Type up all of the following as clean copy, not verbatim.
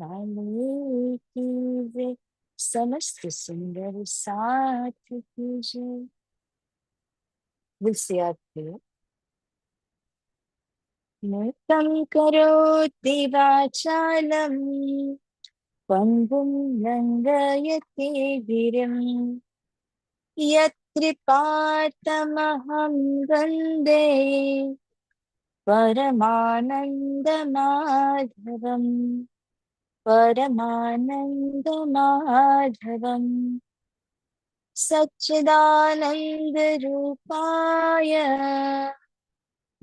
वाले की जय, समस्त सुंदर साथ की जय. We'll say our prayer. Muktam karoti vachalam, pangum langayate girim, yatripatamaham gande, paramanandamadhavam, paramanandamadhavam, Satchidananda-rupaya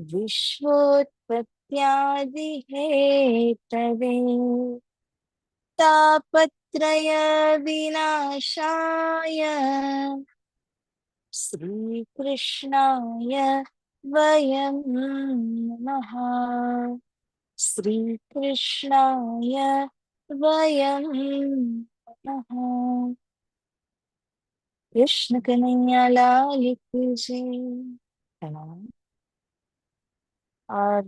Vishvotpathyadi-hetave Tapatraya-vinashaya Sri Krishnaya Vayam Namaha. Sri Krishnaya Vayam Namaha. Krishna Kanhaiya Lal ki jai.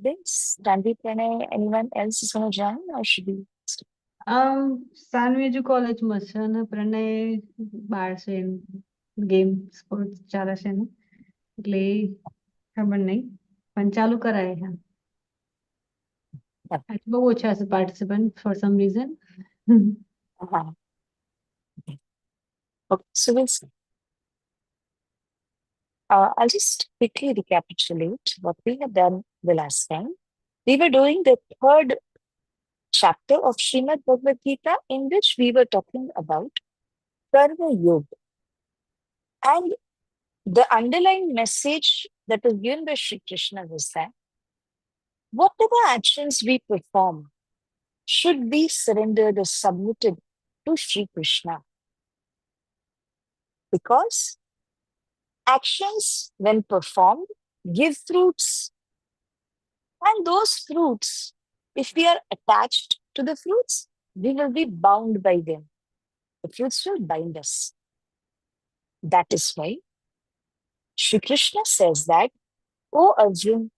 This Tanvi Pranay, anyone else is going to join or should we? Sanvi હજુ કોલેજમાં છે અને પ્રણય બહાર છે, game sports ચાલે છે ને, એટલે ખબર નહીં, પણ ચાલુ કરાય. બહુ ઓછા છે participant for some reason. Okay, so we'll see. I'll just quickly recapitulate what we had done the last time. We were doing the third chapter of Srimad Bhagavad Gita, in which we were talking about Karma Yoga. And the underlying message that was given by Shri Krishna was that whatever actions we perform should be surrendered or submitted to Shri Krishna. Because actions, when performed, give fruits. And those fruits, if we are attached to the fruits, we will be bound by them. The fruits will bind us. That is why Shri Krishna says that, "Oh Arjun,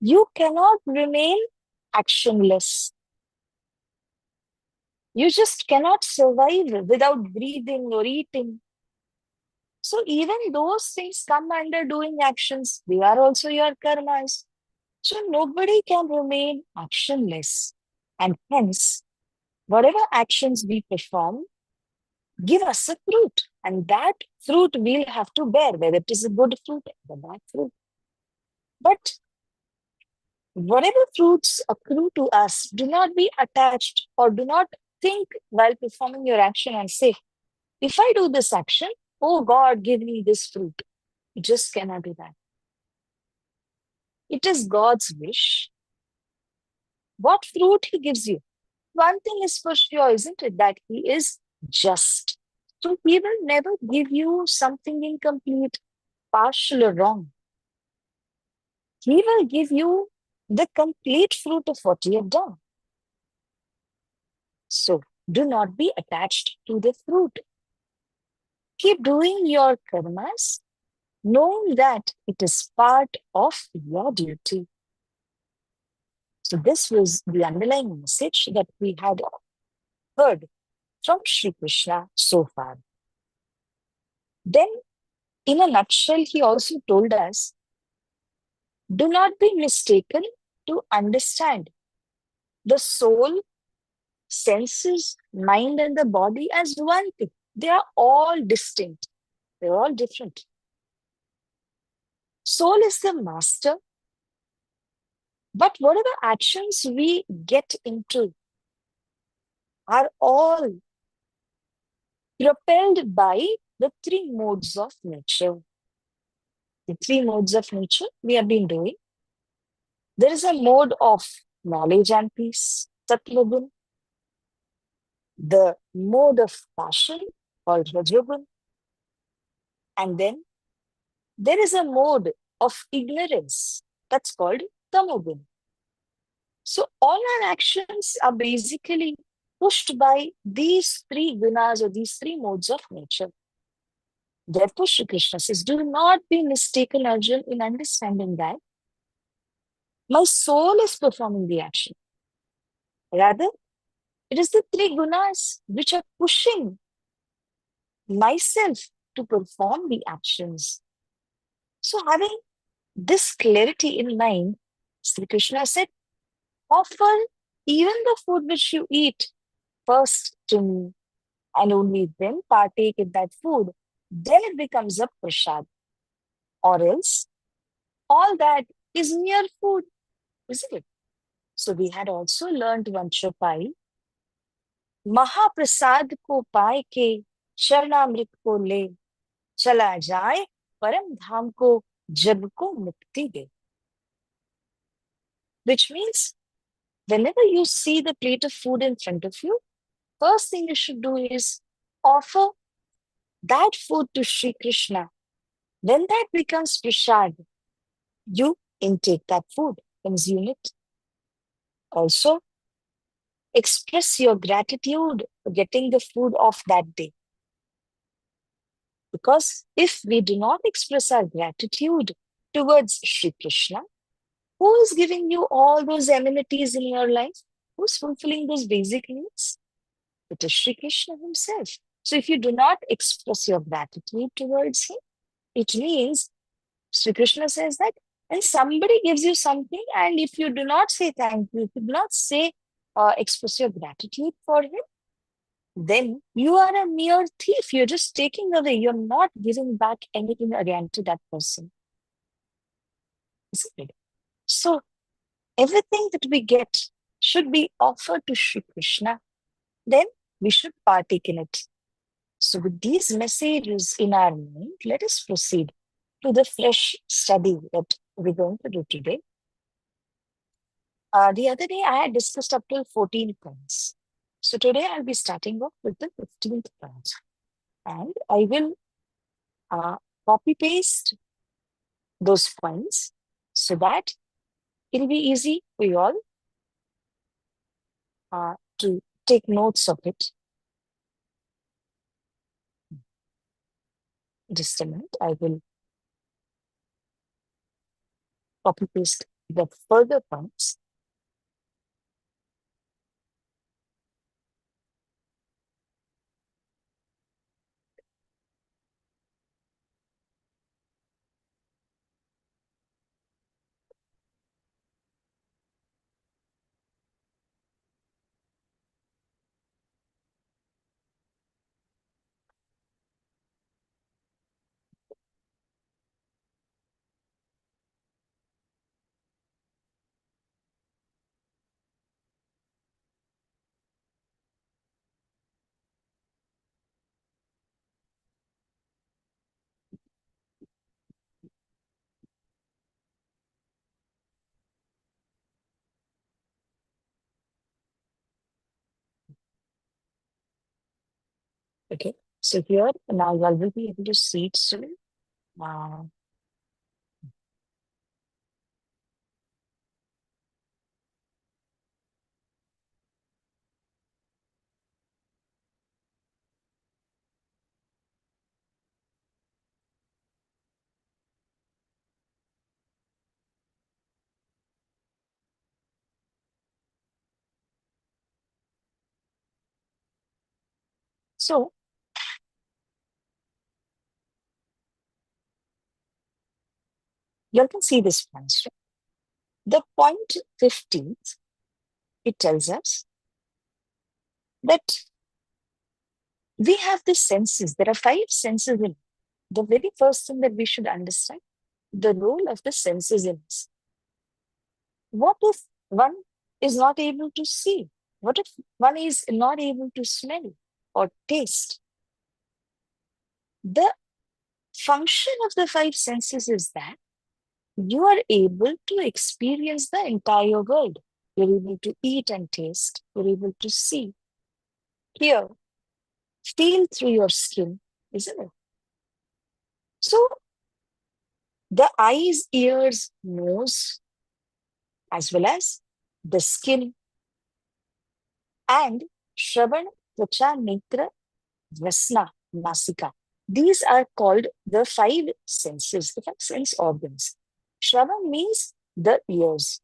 you cannot remain actionless. You just cannot survive without breathing or eating. So even those things come under doing actions. They are also your karmas. So nobody can remain actionless. And hence, whatever actions we perform give us a fruit. And that fruit we'll have to bear, whether it is a good fruit or a bad fruit. But whatever fruits accrue to us, do not be attached or do not think while performing your action and say, if I do this action, oh God, give me this fruit. You just cannot do that. It is God's wish. What fruit He gives you? One thing is for sure, isn't it? That He is just. So He will never give you something incomplete, partial or wrong. He will give you the complete fruit of what you have done. So do not be attached to the fruit. Keep doing your karmas, knowing that it is part of your duty. So this was the underlying message that we had heard from Shri Krishna so far. Then, in a nutshell, he also told us, do not be mistaken to understand the soul, senses, mind, and the body as one thing. They are all distinct. They're all different. Soul is the master, but whatever actions we get into are all propelled by the three modes of nature. The three modes of nature we have been doing. There is a mode of knowledge and peace, Sattvagun. The mode of passion called Rajagun. And then there is a mode of ignorance that's called Tamogun. So all our actions are basically pushed by these three gunas or these three modes of nature. Therefore, Shri Krishna says, do not be mistaken, Arjun, in understanding that my soul is performing the action. Rather, It is the three gunas which are pushing myself to perform the actions. So, having this clarity in mind, Sri Krishna said, offer even the food which you eat first to me, and only then partake in that food. Then it becomes a prasad. Or else, all that is mere food, isn't it? So, we had also learned one chopai, महाप्रसाद को पाए के चरणामृत को ले चला जाए परम धाम को जग को मुक्ति दे. Which means whenever you see the plate of food in front of you, first thing you should do is offer that food to Shri Krishna. When that becomes prasad, you intake that food, consume it. Also, express your gratitude for getting the food of that day. Because if we do not express our gratitude towards Shri Krishna, who is giving you all those amenities in your life? Who's fulfilling those basic needs? It is Shri Krishna himself. So if you do not express your gratitude towards him, it means Shri Krishna says that, and somebody gives you something, and if you do not say thank you, if you do not say, express your gratitude for him, then you are a mere thief. You're just taking away. You're not giving back anything again to that person. Isn't it? So everything that we get should be offered to Shri Krishna. Then we should partake in it. So with these messages in our mind, let us proceed to the fresh study that we're going to do today. The other day I had discussed up till 14 points. So today I'll be starting off with the 15th point. And I will copy paste those points so that it'll be easy for you all to take notes of it. Just a minute, I will copy paste the further points. Okay, so here now you all will be able to see it soon. So you all can see this points. Right? The point 15th, it tells us that we have the senses. There are 5 senses in the very first thing that we should understand the role of the senses in us. What if one is not able to see? What if one is not able to smell or taste? The function of the 5 senses is that you are able to experience the entire world. You're able to eat and taste. You're able to see, hear, feel through your skin, isn't it? So the eyes, ears, nose, as well as the skin and Shravan, Tvacha, Netra, Rasna, Nasika. These are called the 5 senses, the 5 sense organs. Shravan means the ears.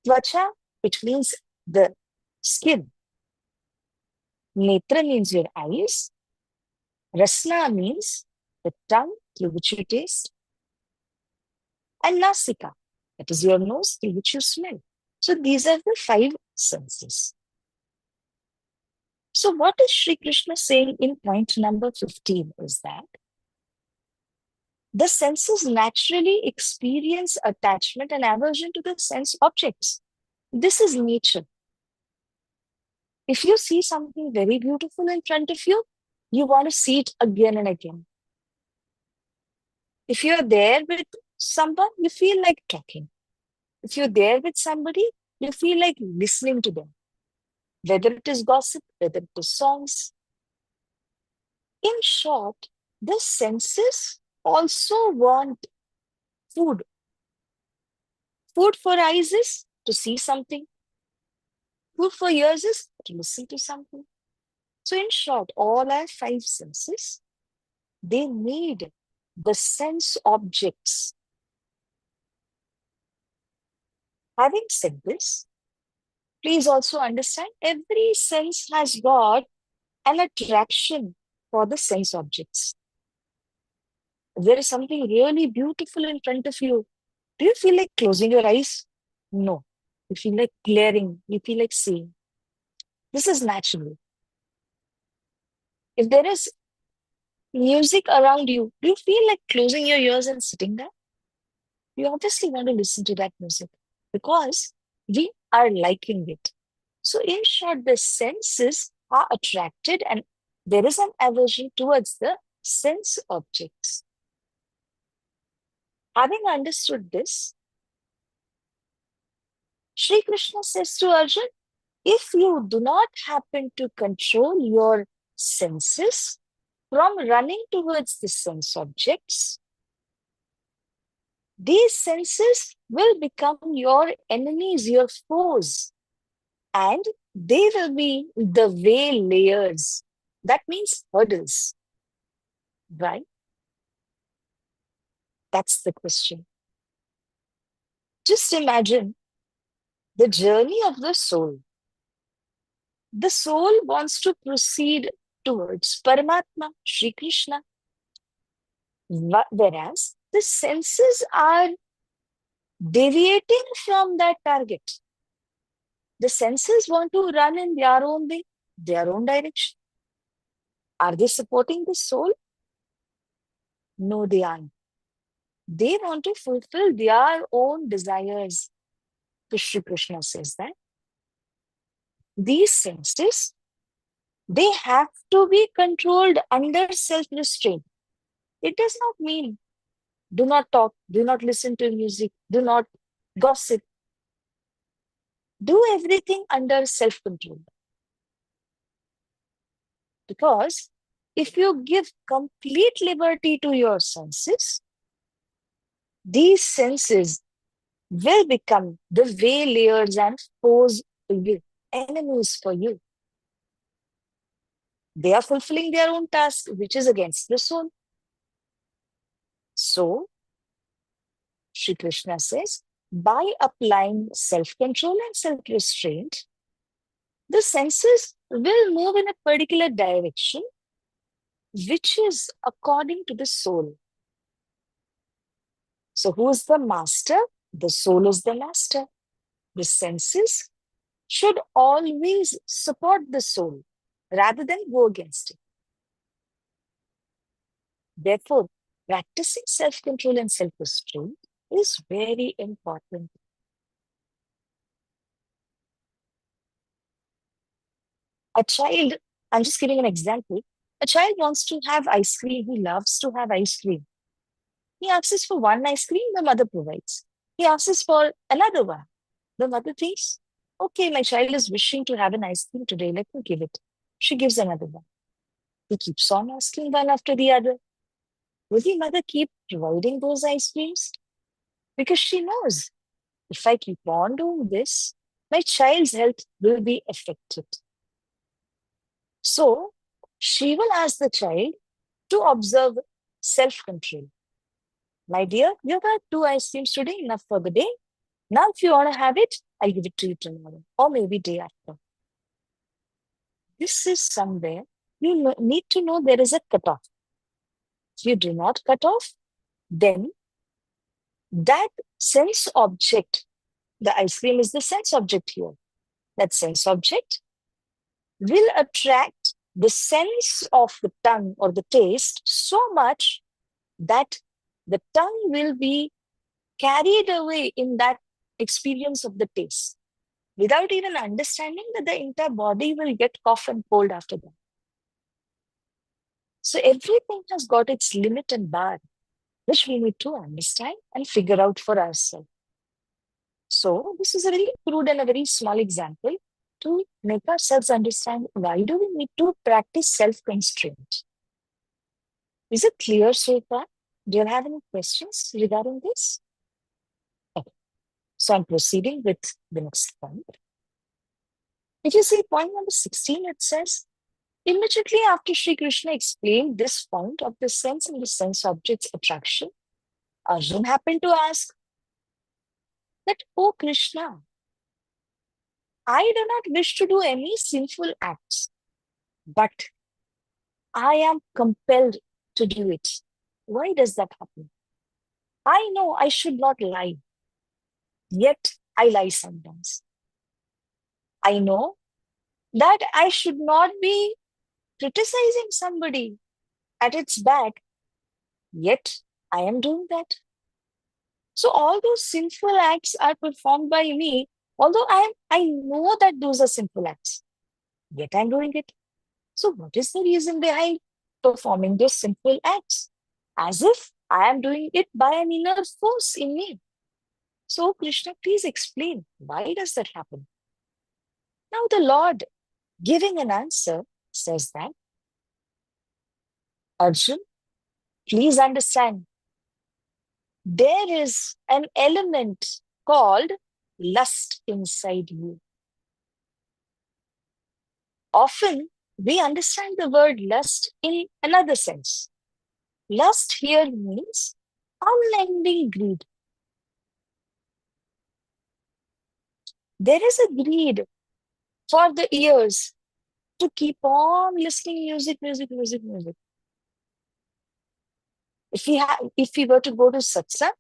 Tvacha, it means the skin. Netra means your eyes. Rasna means the tongue through which you taste. And Nasika, that is your nose through which you smell. So these are the five senses. So what is Shri Krishna saying in point number 15 is that the senses naturally experience attachment and aversion to the sense objects. This is nature. If you see something very beautiful in front of you, you want to see it again and again. If you're there with someone, you feel like talking. If you're there with somebody, you feel like listening to them, whether it is gossip, whether it is songs. In short, the senses also want food. Food for eyes is to see something. Food for ears is to listen to something. So in short, all our five senses, they need the sense objects. Having said this, please also understand every sense has got an attraction for the sense objects. If there is something really beautiful in front of you, do you feel like closing your eyes? No. You feel like glaring. You feel like seeing. This is natural. If there is music around you, do you feel like closing your ears and sitting there? You obviously want to listen to that music because we are liking it. So, in short, the senses are attracted and there is an aversion towards the sense objects. Having understood this, Shri Krishna says to Arjun, if you do not happen to control your senses from running towards the sense objects, these senses will become your enemies, your foes, and they will be the way layers. That means hurdles, right? That's the question. Just imagine the journey of the soul. The soul wants to proceed towards Paramatma, Shri Krishna, whereas the senses are deviating from that target. The senses want to run in their own way, their own direction. Are they supporting the soul? No, they aren't. They want to fulfill their own desires. So Shri Krishna says that these senses, they have to be controlled under self-restraint. It does not mean do not talk, do not listen to music, do not gossip. Do everything under self-control. Because if you give complete liberty to your senses, these senses will become the waylayers and foes for you, enemies for you. They are fulfilling their own task, which is against the soul. So, Shri Krishna says, by applying self-control and self-restraint, the senses will move in a particular direction, which is according to the soul. So, who is the master? The soul is the master. The senses should always support the soul rather than go against it. Therefore, practicing self-control and self-restraint is very important. A child, I'm just giving an example. A child wants to have ice cream. He loves to have ice cream. He asks for one ice cream, the mother provides. He asks for another one. The mother thinks, okay, my child is wishing to have an ice cream today. Let me give it. She gives another one. He keeps on asking one after the other. Will the mother keep providing those ice creams? Because she knows if I keep on doing this, my child's health will be affected. So she will ask the child to observe self-control. My dear, you've had two ice creams today, enough for the day. Now, if you want to have it, I'll give it to you tomorrow or maybe day after. this is somewhere you need to know there is a cutoff. If you do not cut off, then that sense object, the ice cream is the sense object here. That sense object will attract the sense of the tongue or the taste so much that the tongue will be carried away in that experience of the taste without even understanding that the entire body will get cough and cold after that. So everything has got its limit and bar, which we need to understand and figure out for ourselves. So this is a very crude and a very small example to make ourselves understand why do we need to practice self-constraint. Is it clear so far? Do you have any questions regarding this? Okay. So I'm proceeding with the next point. If you see point number 16, it says, immediately after Sri Krishna explained this point of the sense and the sense object's attraction, Arjun happened to ask that, oh Krishna, I do not wish to do any sinful acts, but I am compelled to do it. Why does that happen? I know I should not lie, yet I lie sometimes. I know that I should not be criticizing somebody at its back, yet I am doing that. So all those sinful acts are performed by me, although I know that those are sinful acts, yet I'm doing it. So what is the reason behind performing those sinful acts? As if I am doing it by an inner force in me. So Krishna, please explain, why does that happen? Now the Lord, giving an answer, says that, Arjun, please understand, there is an element called lust inside you. Often we understand the word lust in another sense. Lust here means unending greed. There is a greed for the ears to keep on listening music, music, music, music. If we were to go to satsang,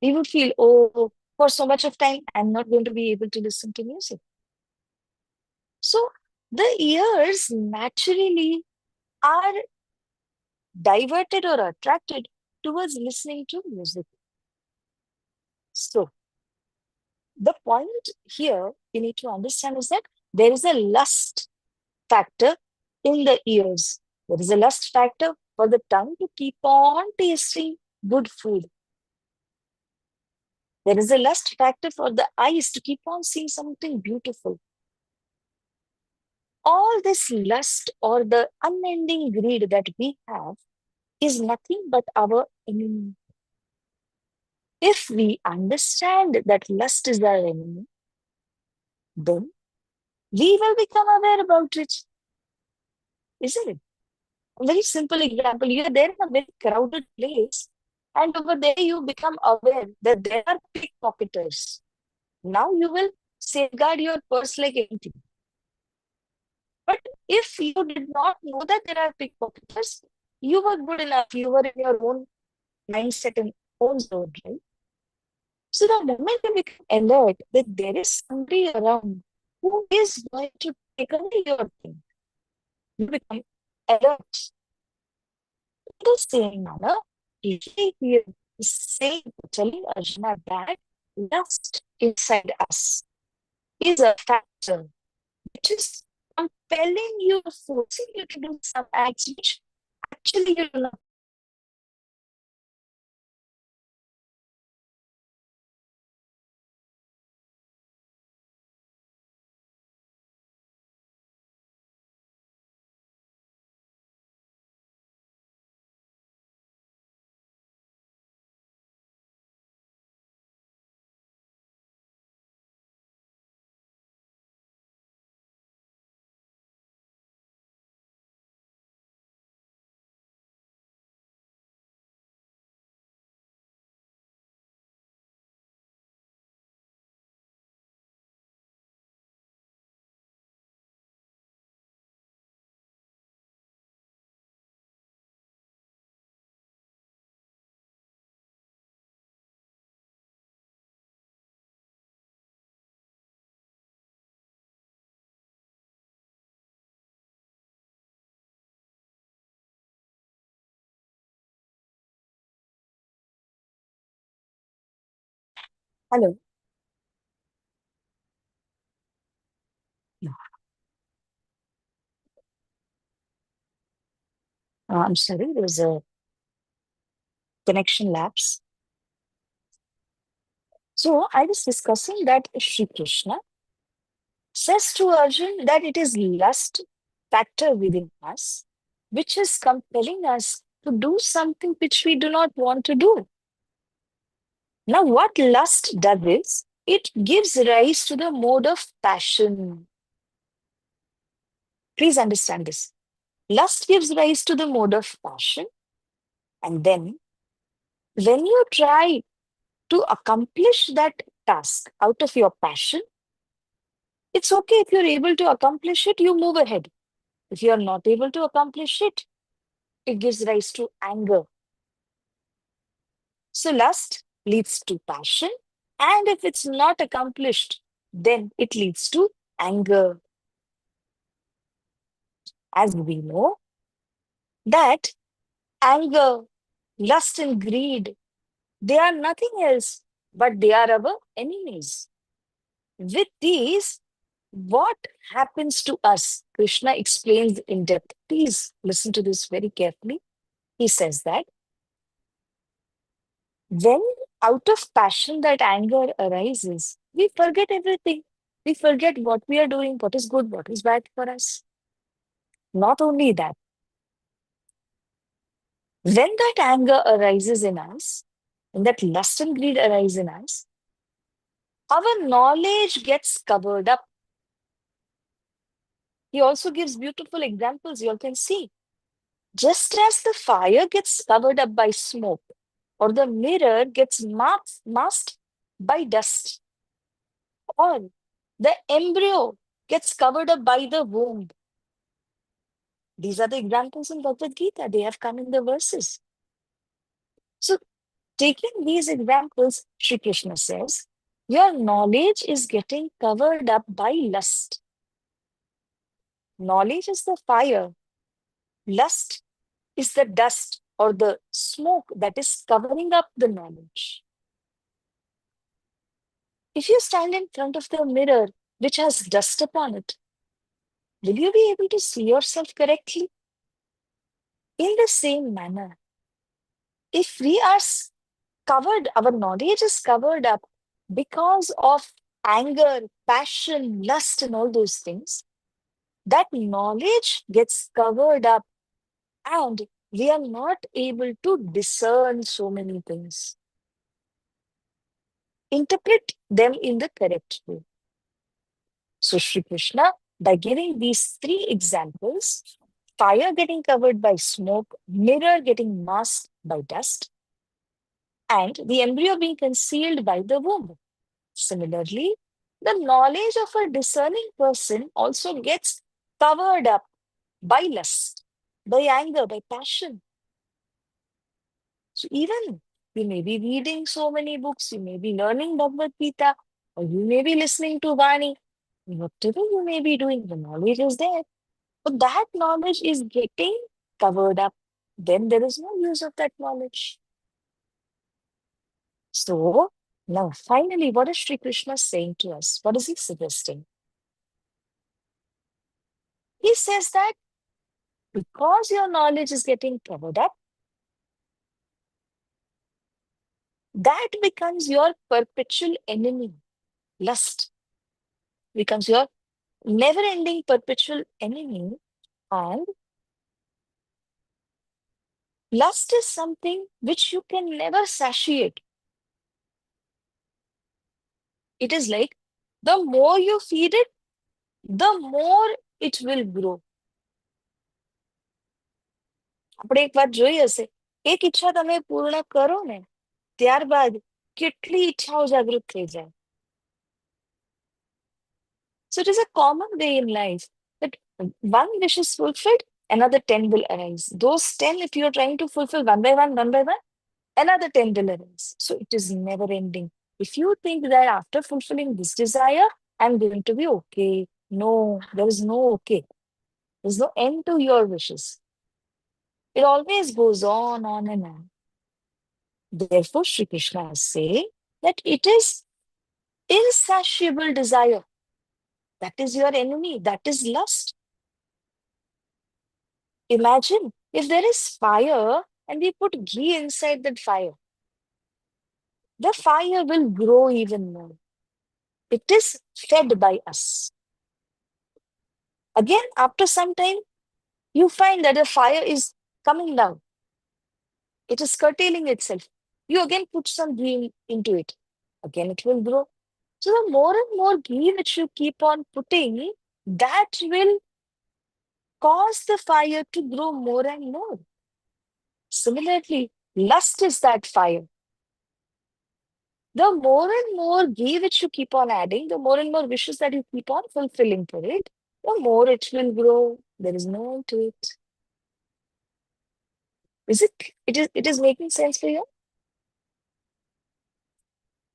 we would feel, oh, for so much of time, I'm not going to be able to listen to music. So the ears naturally are diverted or attracted towards listening to music. So the point here you need to understand is that there is a lust factor in the ears. There is a lust factor for the tongue to keep on tasting good food. There is a lust factor for the eyes to keep on seeing something beautiful. All this lust or the unending greed that we have is nothing but our enemy. If we understand that lust is our enemy, then we will become aware about it. Isn't it? A very simple example. You're there in a very crowded place, and over there you become aware that there are pickpocketers. Now you will safeguard your purse like anything. But if you did not know that there are pickpocketers, you were good enough. You were in your own mindset and own zone, right? So the moment you become alert that there is somebody around who is going to take away your thing, you become alert. In the same manner, Shri here is saying, telling Arjuna that lust inside us is a factor which is compelling you, forcing you to do some acts which actually you do not Hello. Yeah. I'm sorry, there was a connection lapse. So I was discussing that Shri Krishna says to Arjun that it is lust factor within us which is compelling us to do something which we do not want to do. Now, what lust does is it gives rise to the mode of passion. Please understand this. Lust gives rise to the mode of passion, and then when you try to accomplish that task out of your passion, it's okay if you're able to accomplish it, you move ahead. If you're not able to accomplish it, it gives rise to anger. So lust leads to passion, and if it's not accomplished, then it leads to anger. As we know, that anger, lust, and greed, they are nothing else, but they are our enemies. With these, what happens to us? Krishna explains in depth. Please listen to this very carefully. He says that when out of passion that anger arises, we forget everything. We forget what we are doing, what is good, what is bad for us. Not only that, when that anger arises in us, when that lust and greed arise in us, our knowledge gets covered up. He also gives beautiful examples you all can see. Just as the fire gets covered up by smoke, or the mirror gets masked by dust, or the embryo gets covered up by the womb. These are the examples in Bhagavad Gita. They have come in the verses. So, taking these examples, Shri Krishna says, your knowledge is getting covered up by lust. Knowledge is the fire. Lust is the dust or the smoke that is covering up the knowledge. If you stand in front of the mirror which has dust upon it, will you be able to see yourself correctly? In the same manner, if we are covered, our knowledge is covered up because of anger, passion, lust, and all those things, that knowledge gets covered up and we are not able to discern so many things, interpret them in the correct way. So, Sri Krishna, by giving these three examples, fire getting covered by smoke, mirror getting masked by dust, and the embryo being concealed by the womb. Similarly, the knowledge of a discerning person also gets covered up by lust, by anger, by passion. So even you may be reading so many books, you may be learning Bhagavad Gita, or you may be listening to Vani. Whatever you may be doing, the knowledge is there. But that knowledge is getting covered up. Then there is no use of that knowledge. So now finally, what is Sri Krishna saying to us? What is he suggesting? He says that because your knowledge is getting covered up, that becomes your perpetual enemy. Lust becomes your never ending perpetual enemy. And lust is something which you can never satiate. It is like the more you feed it, the more it will grow. આપણે એક વાત જોઈ હશે, એક ઈચ્છા તમે પૂર્ણ કરો ને ત્યારબાદ કેટલી ઈચ્છાઓ જાગૃત થઈ જાય. So it is a common way in life that one wish is fulfilled, another 10 will arise. Those 10, if you're trying to fulfill one by one, another 10 will arise. So it is never ending. If you think that after fulfilling this desire, I'm going to be okay. No, there is no okay. There's no end to your wishes. It always goes on and on. Therefore, Sri Krishna is saying that it is Insatiable desire. That is your enemy. That is lust. Imagine if there is fire and we put ghee inside that fire, the fire will grow even more. It is fed by us. Again, after some time, you find that the fire is coming down. It is curtailing itself. You again put some ghee into it. Again, it will grow. So the more and more ghee which you keep on putting, that will cause the fire to grow more and more. Similarly, lust is that fire. The more and more ghee which you keep on adding, the more and more wishes that you keep on fulfilling for it, the more it will grow. There is no end to it. Is it? It is making sense for you?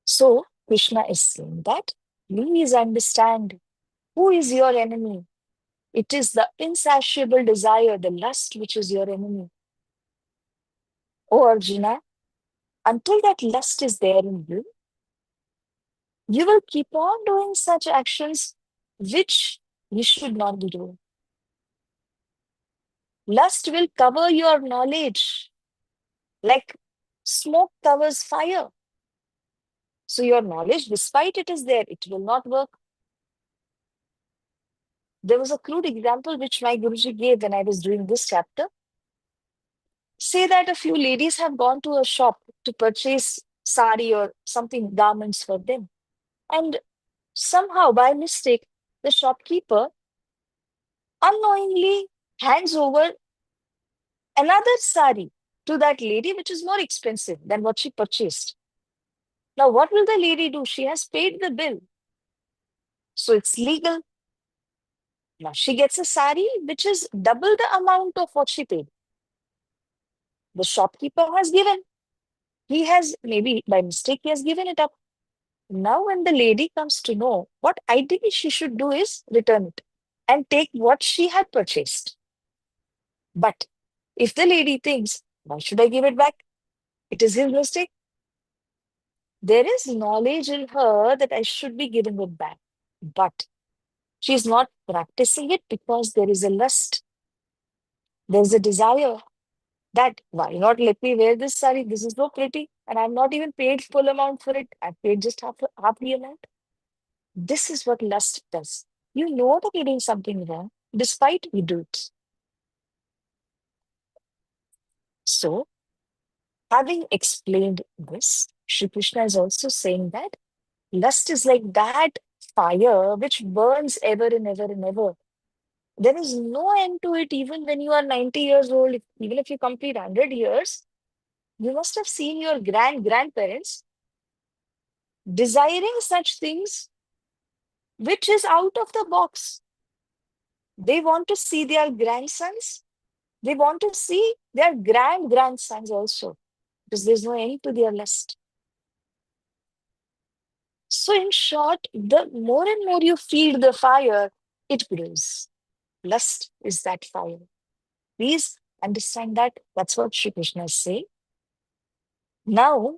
So Krishna is saying that please understand who is your enemy. It is the insatiable desire, the lust, which is your enemy. Oh Arjuna, until that lust is there in you, you will keep on doing such actions which you should not be doing. Lust will cover your knowledge like smoke covers fire. So your knowledge, despite it is there, it will not work. There was a crude example which my Guruji gave when I was doing this chapter. Say that a few ladies have gone to a shop to purchase sari or something, garments for them. And somehow, by mistake, the shopkeeper unknowingly hands over another sari to that lady, which is more expensive than what she purchased. Now, what will the lady do? She has paid the bill. So it's legal. Now she gets a sari which is double the amount of what she paid. The shopkeeper has given. He has, maybe by mistake, he has given it up. Now, when the lady comes to know, what ideally she should do is return it and take what she had purchased. But if the lady thinks, why should I give it back? It is his mistake. There is knowledge in her that I should be giving it back. But she is not practicing it because there is a lust, there is a desire that why not let me wear this sari? This is so pretty, and I'm not even paid full amount for it. I've paid just half the amount. This is what lust does. You know that you're doing something wrong, despite you do it. So, having explained this, Shri Krishna is also saying that lust is like that fire which burns ever and ever and ever. There is no end to it, even when you are 90 years old, even if you complete 100 years. You must have seen your grandparents desiring such things which is out of the box. They want to see their grandsons. They want to see their grandsons also, because there's no end to their lust. So, in short, the more and more you feed the fire, it grows. Lust is that fire. Please understand that. That's what Shri Krishna is saying. Now,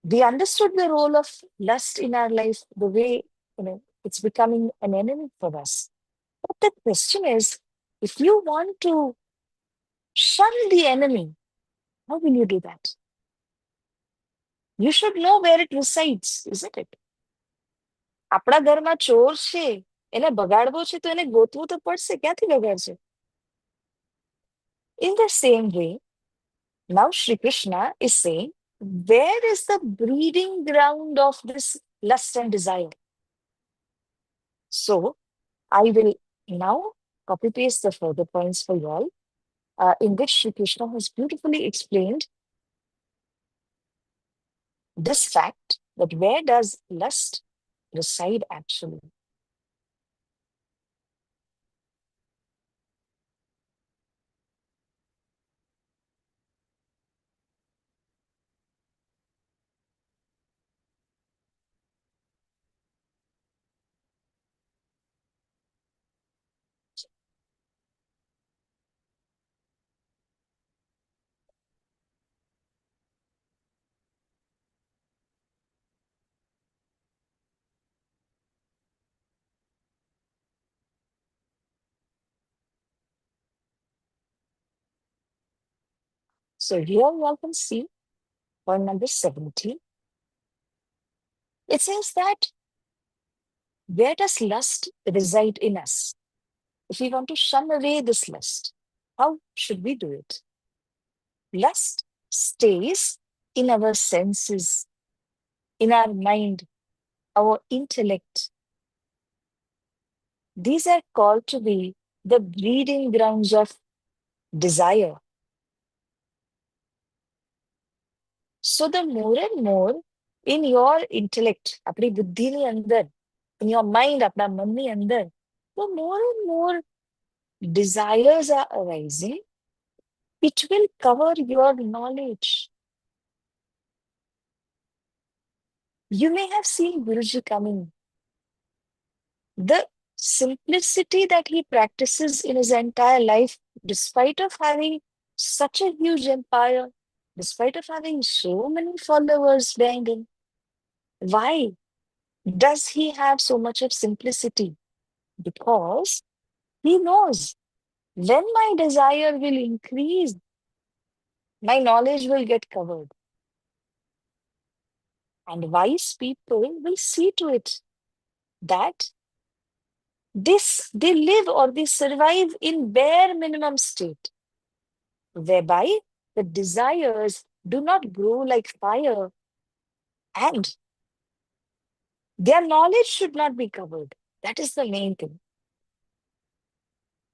we understood the role of lust in our life, the way it's becoming an enemy for us. But the question is, if you want to shun the enemy, how will you do that? You should know where it resides, isn't it? આપણા ઘરમાં ચોર છે, એને બગાડવો છે તો એને ગોતવું તો પડશે, ક્યાંથી બગાડશે? In the same way, now Shri Krishna is saying, where is the breeding ground of this lust and desire? So, I will now copy paste the further points for you all, in which Shri Krishna has beautifully explained this fact that where does lust reside actually? So here you all can see point number 17. It says that where does lust reside in us? If we want to shun away this lust, how should we do it? Lust stays in our senses, in our mind, our intellect. These are called to be the breeding grounds of desire. So the more and more in your intellect, apni buddhi ni andar, in your mind, apna man ni andar, the more and more desires are arising, it will cover your knowledge. You may have seen Guruji coming. The simplicity that he practices in his entire life, despite of having such a huge empire, despite of having so many followers behind him, why does he have so much of simplicity? Because he knows when my desire will increase, my knowledge will get covered. And wise people will see to it that they live or they survive in bare minimum state, whereby the desires do not grow like fire and their knowledge should not be covered. That is the main thing.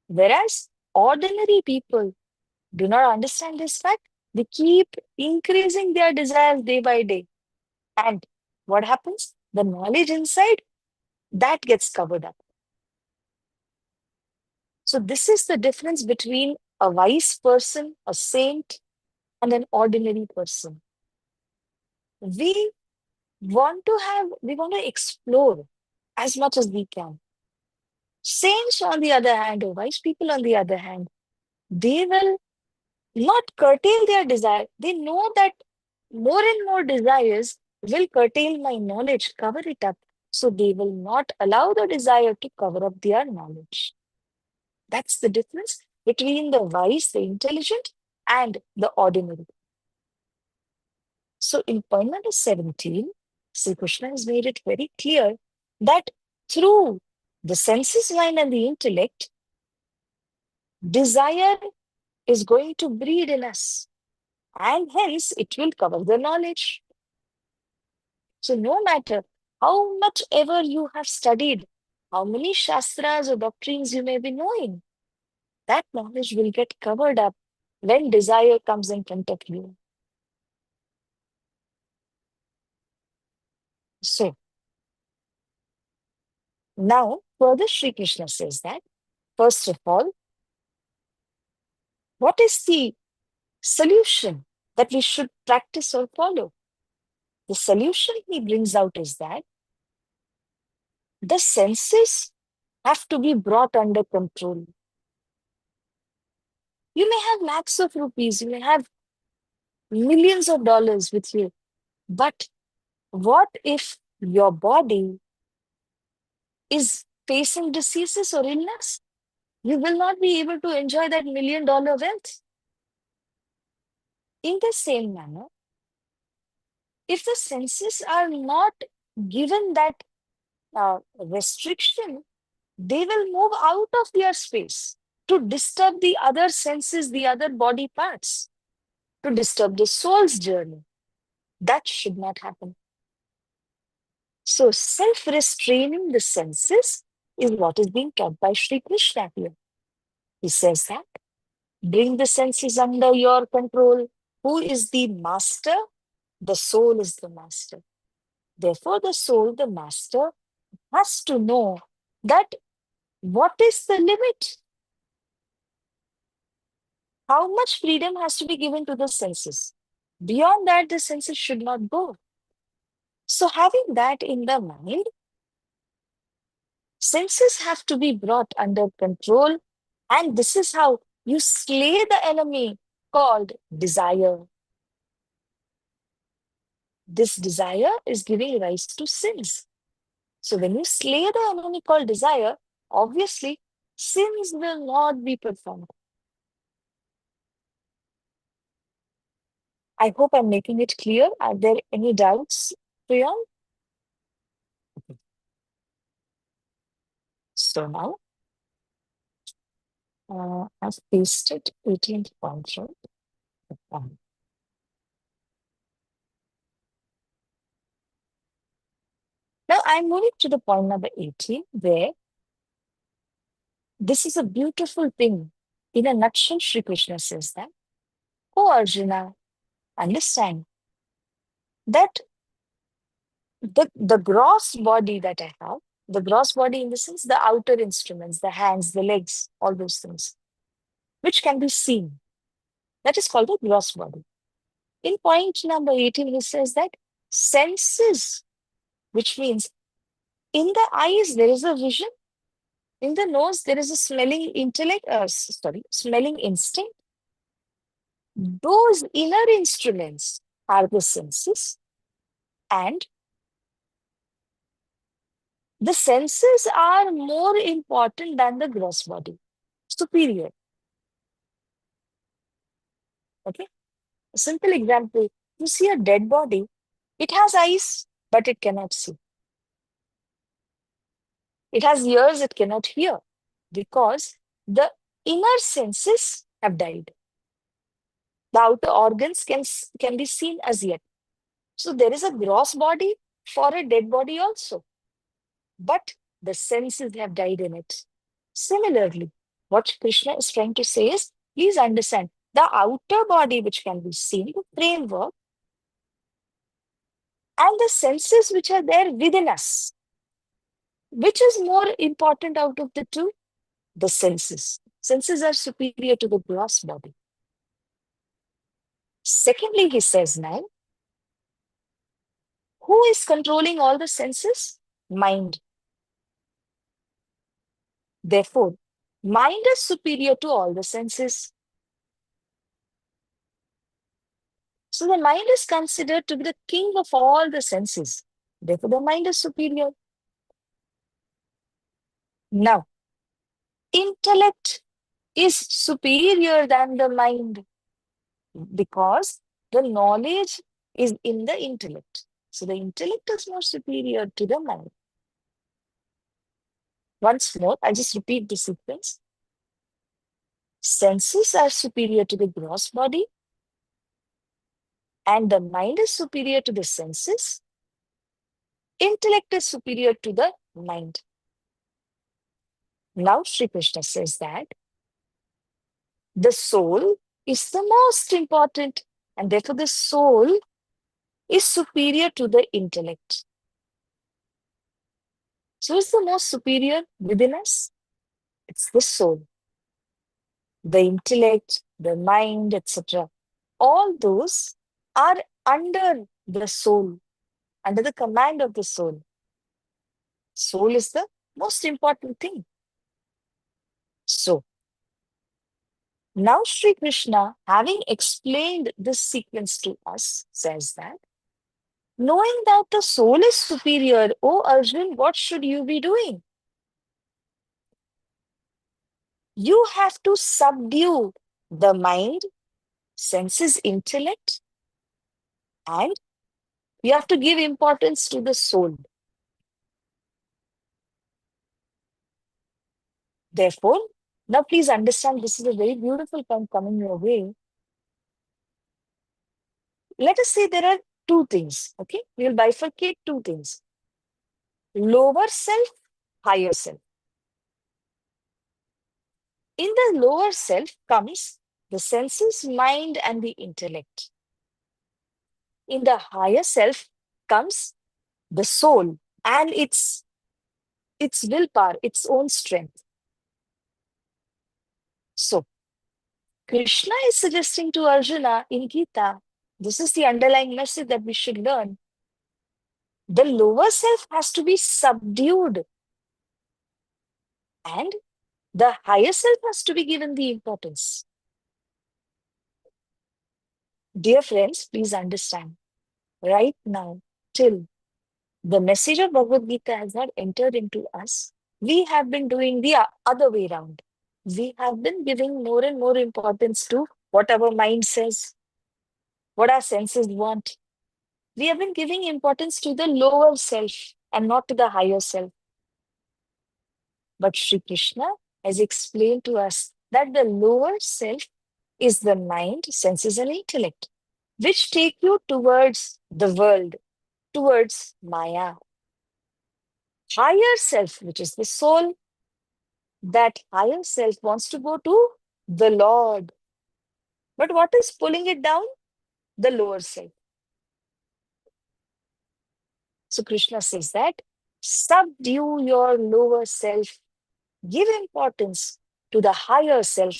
Whereas ordinary people do not understand this fact, they keep increasing their desires day by day. And what happens? The knowledge inside that gets covered up. So, this is the difference between a wise person, a saint, and an ordinary person. We we want to explore as much as we can. Saints, on the other hand, or wise people, on the other hand, they will not curtail their desire. They know that more and more desires will curtail my knowledge, cover it up. So they will not allow the desire to cover up their knowledge. That's the difference between the wise, the intelligent, and the ordinary. So in point number 17, Sri Krishna has made it very clear that through the senses, mind, and the intellect, desire is going to breed in us, and hence it will cover the knowledge. So no matter how much ever you have studied, how many shastras or doctrines you may be knowing, that knowledge will get covered up when desire comes in front of you. So now further Sri Krishna says that, first of all, what is the solution that we should practice or follow? The solution he brings out is that the senses have to be brought under control. You may have lakhs of rupees, you may have millions of dollars with you, but what if your body is facing diseases or illness? You will not be able to enjoy that $1 million wealth. In the same manner, if the senses are not given that restriction, they will move out of their space to disturb the other senses, the other body parts, to disturb the soul's journey. That should not happen. So, self restraining the senses is what is being taught by Sri Krishna here. He says that bring the senses under your control. Who is the master? The soul is the master. Therefore, the soul, the master, has to know that what is the limit? How much freedom has to be given to the senses? Beyond that, the senses should not go. So, having that in the mind, senses have to be brought under control. And this is how you slay the enemy called desire. This desire is giving rise to sins. So, when you slay the enemy called desire, obviously, sins will not be performed. I hope I'm making it clear. Are there any doubts, Priyan? So now, I've pasted 18th point, right? Um, Now I'm moving to the point number 18, where this is a beautiful thing. In a nutshell, Shri Krishna says that, oh Arjuna, understand that the gross body that I have, the gross body in the sense, the outer instruments, the hands, the legs, all those things, which can be seen, that is called the gross body. In point number 18, he says that senses, which means in the eyes there is a vision, in the nose there is a smelling intellect, smelling instinct. Those inner instruments are the senses, and the senses are more important than the gross body, superior. Okay, a simple example: you see a dead body, it has eyes, but it cannot see. It has ears, it cannot hear, because the inner senses have died. The outer organs can be seen as yet. So there is a gross body for a dead body also, but the senses have died in it. Similarly, what Krishna is trying to say is, please understand, the outer body which can be seen, the framework, and the senses which are there within us. Which is more important out of the two? The senses. Senses are superior to the gross body. Secondly, he says now, who is controlling all the senses? Mind. Therefore, mind is superior to all the senses. So the mind is considered to be the king of all the senses. Therefore, the mind is superior. Now, intellect is superior than the mind because the knowledge is in the intellect. So the intellect is more superior to the mind. Once more, I just repeat the sequence. Senses are superior to the gross body, and the mind is superior to the senses. Intellect is superior to the mind. Now, Sri Krishna says that the soul is the most important, and therefore the soul is superior to the intellect. So, is the most superior within us? It's the soul. The intellect, the mind, etc. All those are under the soul, under the command of the soul. Soul is the most important thing. So, now Sri Krishna, having explained this sequence to us, says that, knowing that the soul is superior, oh Arjun, what should you be doing? You have to subdue the mind, senses, intellect, and you have to give importance to the soul. Therefore, now please understand, this is a very beautiful point coming your way. Let us say there are two things, okay? We will bifurcate two things: lower self, higher self. In the lower self comes the senses, mind, and the intellect. In the higher self comes the soul and its willpower, its own strength. So, Krishna is suggesting to Arjuna in Gita, this is the underlying message that we should learn. The lower self has to be subdued, and the higher self has to be given the importance. Dear friends, please understand, right now, till the message of Bhagavad Gita has not entered into us, we have been doing the other way around. We have been giving more and more importance to what our mind says. what our senses want. We have been giving importance to the lower self and not to the higher self. But Sri Krishna has explained to us that the lower self is the mind, senses, and intellect, which take you towards the world, towards Maya. Higher self, which is the soul, that higher self wants to go to the Lord. But what is pulling it down? The lower self. So Krishna says that subdue your lower self, give importance to the higher self.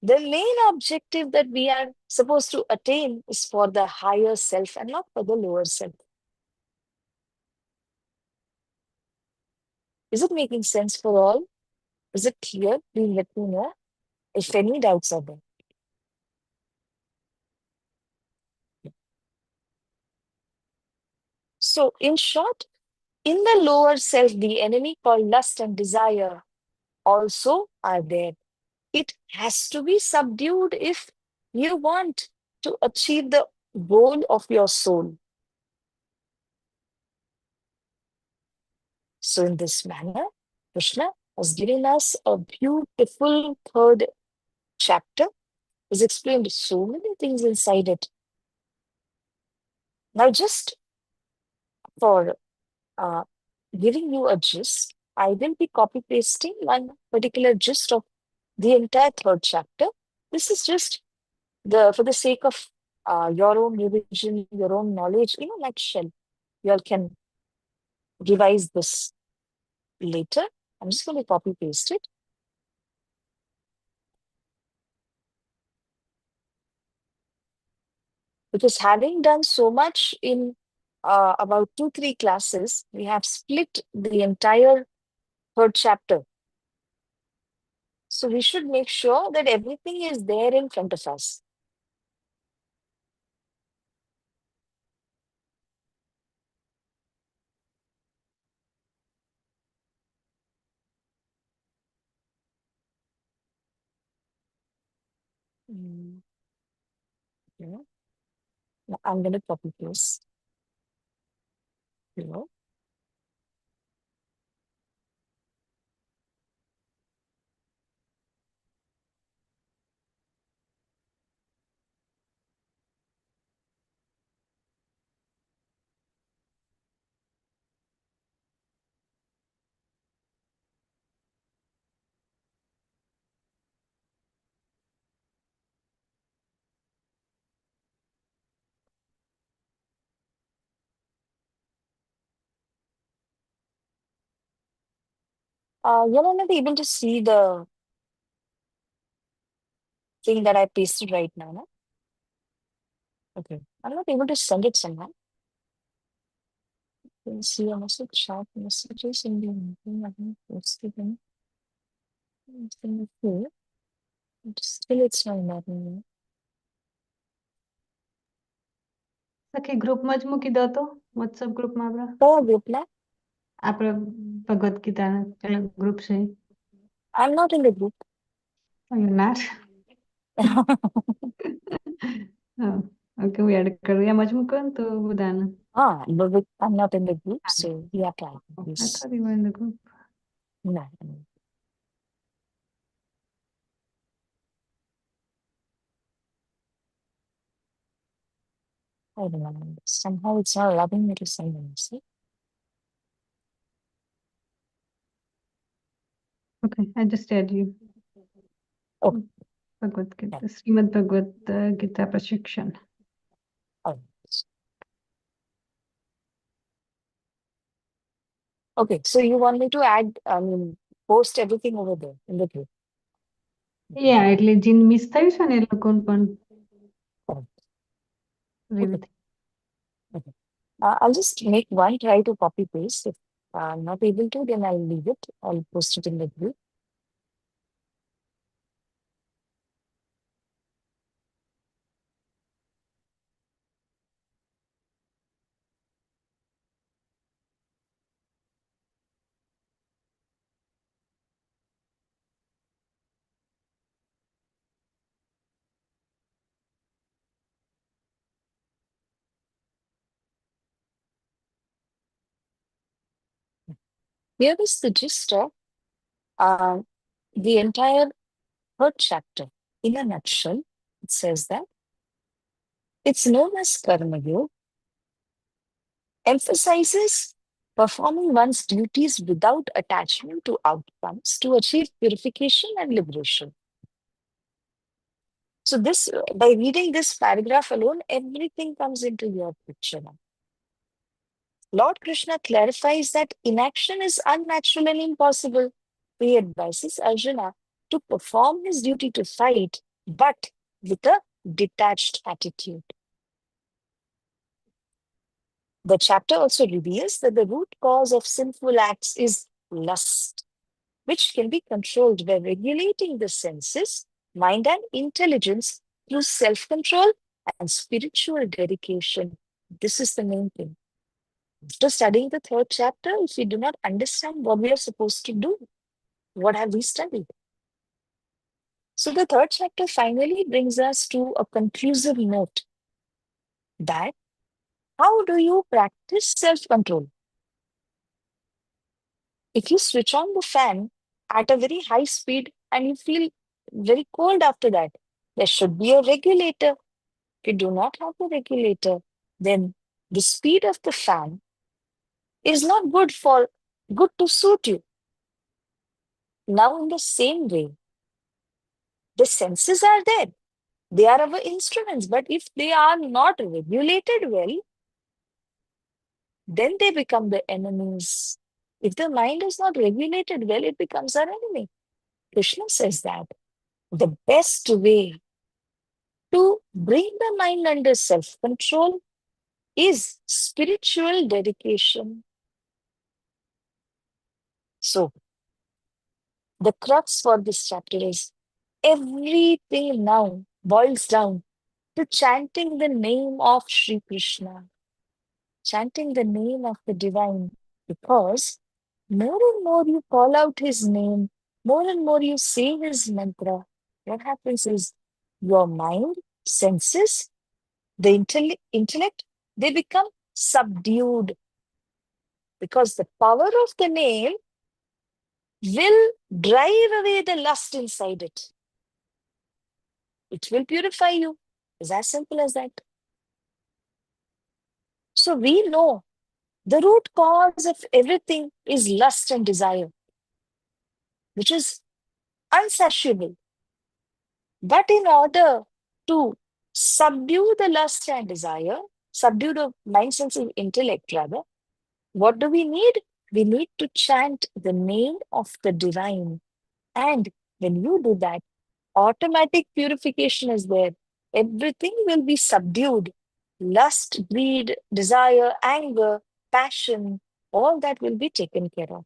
The main objective that we are supposed to attain is for the higher self and not for the lower self. Is it making sense for all? Is it clear? Please let me know if any doubts are there. So, in short, in the lower self, the enemy called lust and desire also are there. It has to be subdued if you want to achieve the goal of your soul. So, in this manner, Krishna has given us a beautiful third chapter. He's explained so many things inside it. Now, just for uh, giving you a gist, I will be copy pasting one particular gist of the entire third chapter. This is just for the sake of your own revision, your own knowledge, nutshell. You all can revise this later. I'm just going to copy paste it. Because having done so much in about 2-3 classes, we have split the entire third chapter. So we should make sure that everything is there in front of us. Mm, yeah. Now I'm going to copy paste. You know. You're not able to see the thing that I pasted right now, no? Okay. I'm not able to send it somehow. You can see a message, chat messages in the meeting. I haven't posted them. It's in the queue, but still it's not letting me. સખી ગ્રુપમાં જ મૂકી દો તો WhatsApp ગ્રુપમાં આપણા Oh, reply. આપણે ભગવદ્ ગીતાના ગ્રુપ છે. I'm not in the group. You're not? Oh, okay, we had કરું એમ જ મૂકો ને તો બધાને. But I'm not in the group, so yeah, try I this. thought you were in the group. No. I don't know. Somehow it's not allowing me to send a message. Okay, I just add you. Oh, Bhagavad yeah. Gita Shrimad Bhagavad Gita પ્રશિક્ષણ. Oh. Okay, so you want me to post everything over there in the group? Yeah, એટલે જીન miss થયું છે ને એ લોકોને પણ Correct. read Okay. Okay. I'll just make one try to copy paste. If I'm not able to, then I'll leave it. I'll post it in the group. Here is the gist of uh, the entire third chapter. In a nutshell, it says that it's known as Karma Yoga, emphasizes performing one's duties without attachment to outcomes to achieve purification and liberation. So, this by reading this paragraph alone, everything comes into your picture now. Lord Krishna clarifies that inaction is unnatural and impossible. He advises Arjuna to perform his duty to fight, but with a detached attitude. The chapter also reveals that the root cause of sinful acts is lust, which can be controlled by regulating the senses, mind, and intelligence through self control and spiritual dedication. This is the main thing. After studying the third chapter, if we do not understand what we are supposed to do, what have we studied? So, the third chapter finally brings us to a conclusive note that how do you practice self control? If you switch on the fan at a very high speed and you feel very cold after that, there should be a regulator. If you do not have a regulator, then the speed of the fan is not good to suit you. Now, in the same way, the senses are there. They are our instruments, but if they are not regulated well, then they become the enemies. If the mind is not regulated well, it becomes our enemy. Krishna says that the best way to bring the mind under self control is spiritual dedication. So, the crux for this chapter is everything now boils down to chanting the name of Shri Krishna, chanting the name of the divine, because more and more you call out his name, more and more you say his mantra, what happens is your mind, senses, the intellect, they become subdued because the power of the name will drive away the lust inside it. It will purify you. It's as simple as that. So we know the root cause of everything is lust and desire, which is unsatiable. But in order to subdue the lust and desire, subdue the mind, sense, and intellect, rather, what do we need? We need to chant the name of the divine. And when you do that, automatic purification is there. Everything will be subdued. Lust, greed, desire, anger, passion, all that will be taken care of.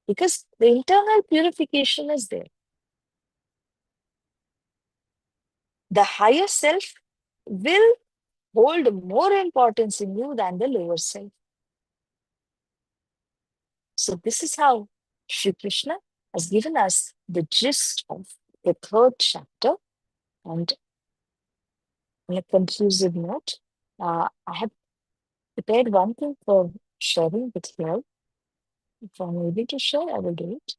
Because the internal purification is there. The higher self will hold more importance in you than the lower self. So this is how Shri Krishna has given us the gist of the third chapter. And on a conclusive note, I have prepared one thing for sharing with you. If I'm able to share, I will do it.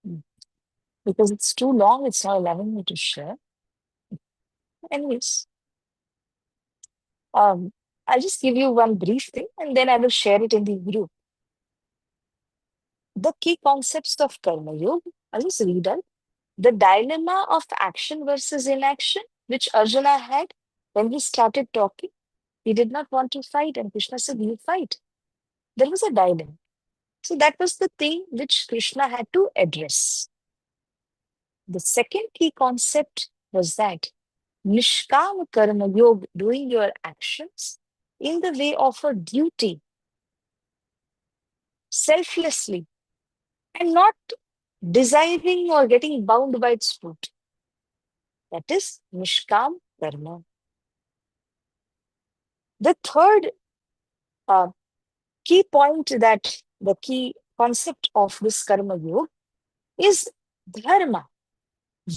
Mm. Because it's too long, it's not allowing me to share. Anyways, um, I'll just give you one brief thing and then I will share it in the group. The key concepts of Karma Yoga, I'll just read out. The dilemma of action versus inaction, which Arjuna had when he started talking. He did not want to fight, and Krishna said, "You fight." There was a dilemma. So that was the thing which Krishna had to address. The second key concept was that Nishkam Karma Yoga, doing your actions in the way of a duty, selflessly, and not desiring or getting bound by its fruit. That is Nishkam Karma. The third uh, key point, that the key concept of this Karma Yoga is Dharma.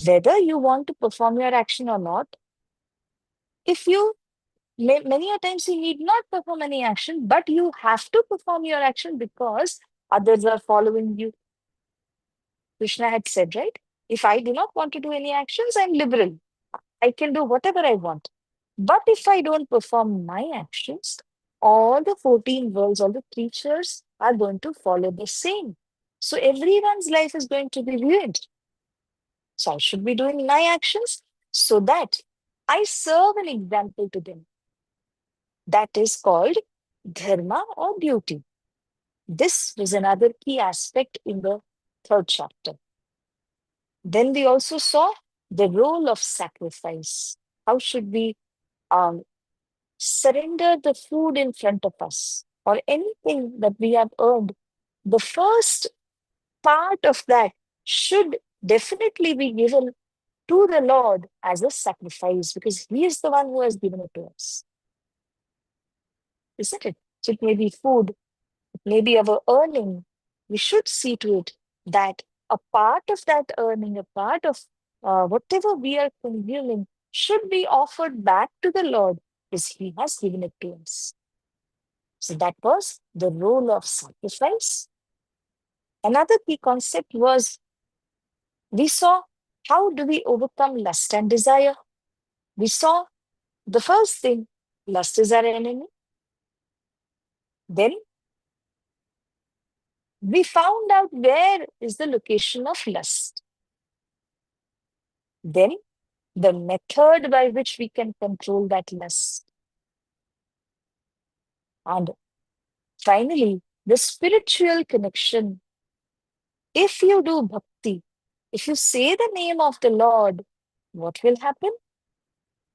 Whether you want to perform your action or not, if you many a times you need not perform any action, but you have to perform your action because others are following you. Krishna had said, right? If I do not want to do any actions, I'm liberal. I can do whatever I want. But if I don't perform my actions, all the 14 worlds, all the creatures are going to follow the same. So everyone's life is going to be ruined. So I should be doing my actions so that I serve an example to them. That is called dharma or duty. This was another key aspect in the third chapter. Then we also saw the role of sacrifice. How should we um, surrender the food in front of us or anything that we have earned? The first part of that should definitely be given to the Lord as a sacrifice because He is the one who has given it to us. Isn't it? So it may be food, maybe our earning. We should see to it that a part of that earning, a part of whatever we are consuming, should be offered back to the Lord because He has given it to us. So that was the role of sacrifice. Another key concept was we saw how do we overcome lust and desire. We saw the first thing, lust is our enemy. Then we found out where is the location of lust. Then the method by which we can control that lust. And finally, the spiritual connection. If you do bhakti, if you say the name of the Lord, what will happen?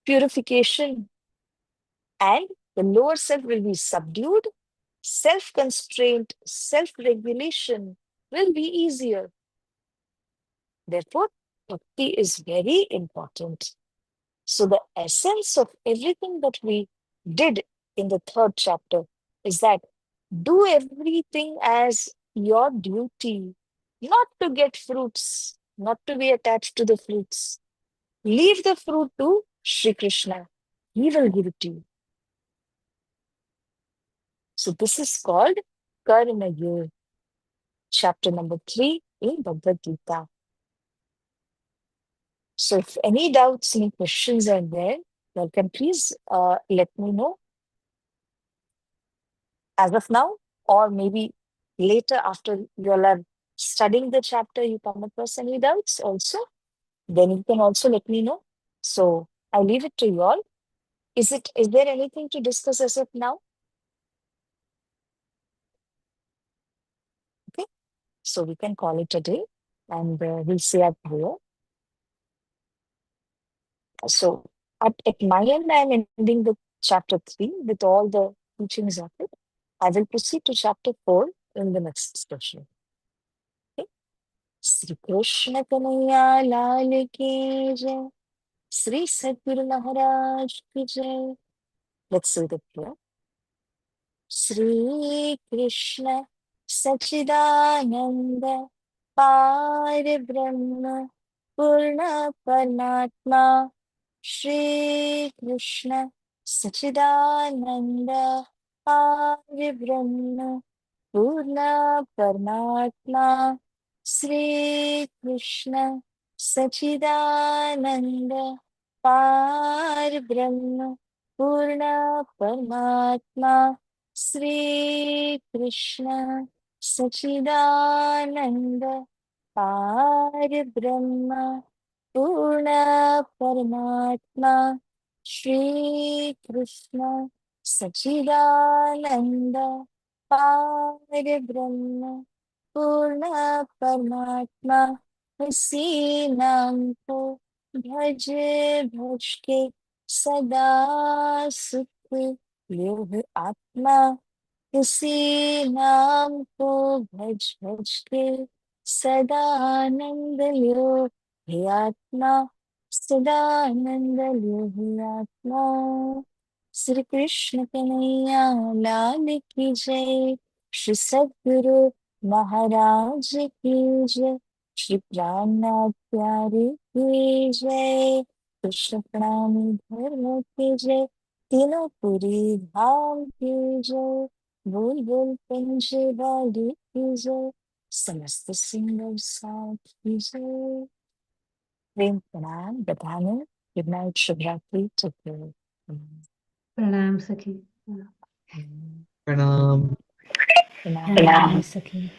Purification. And the lower self will be subdued. Self-constraint, self-regulation will be easier. Therefore, bhakti is very important. So the essence of everything that we did in the third chapter is that do everything as your duty, not to get fruits, not to be attached to the fruits. Leave the fruit to Shri Krishna. He will give it to you. So this is called Karma Yoga, chapter number 3 in Bhagavad Gita. So if any doubts, any questions are there, you can please let me know as of now, or maybe later after you all are studying the chapter, you come across any doubts also, then you can also let me know. So I leave it to you all. Is there anything to discuss as of now? Okay, so we can call it a day and we'll say our prayer. So at my end, I'm ending the chapter 3 with all the teachings of it. I will proceed to chapter 4 in the next session. Okay. Sri Krishna Kanaya Lal Ki Jai. Sri Sadguru Maharaj Ki Jai. Let's say the prayer. Sri Krishna Sachidananda Parabrahma Purna Paramatma Shri Krishna Sachidananda Parabrahma Purna Paramatma Sri Krishna Sachidananda Parabrahma Purna Paramatma Sri Krishna Sachidananda Parabrahma Purna Paramatma Shri Krishna Sachidananda पार ब्रह्म पूर्ण परमात्मा उसी नाम को भज भज के सदा सुख लो आत्मा। उसी नाम को भज भज के सदा आनंद लो हे आत्मा। सदा आनंद लो हे आत्मा। श्री कृष्ण कन्हैया लाल की जय। श्री सद्गुरु महाराज की जय। श्री प्राणनाथ प्यारे की जय। कृष्ण प्रणामी धर्म की जय। तीनों पुरी धाम की जय। बोल बोल पंजे वाली की जय। समस्त सिंगर साथ की जय। प्रेम प्रणाम बताने। गुड नाइट, शुभ रात्रि, टेक केयर। प्रणाम सखी। प्रणाम। प्रणाम। प्रणाम सखी।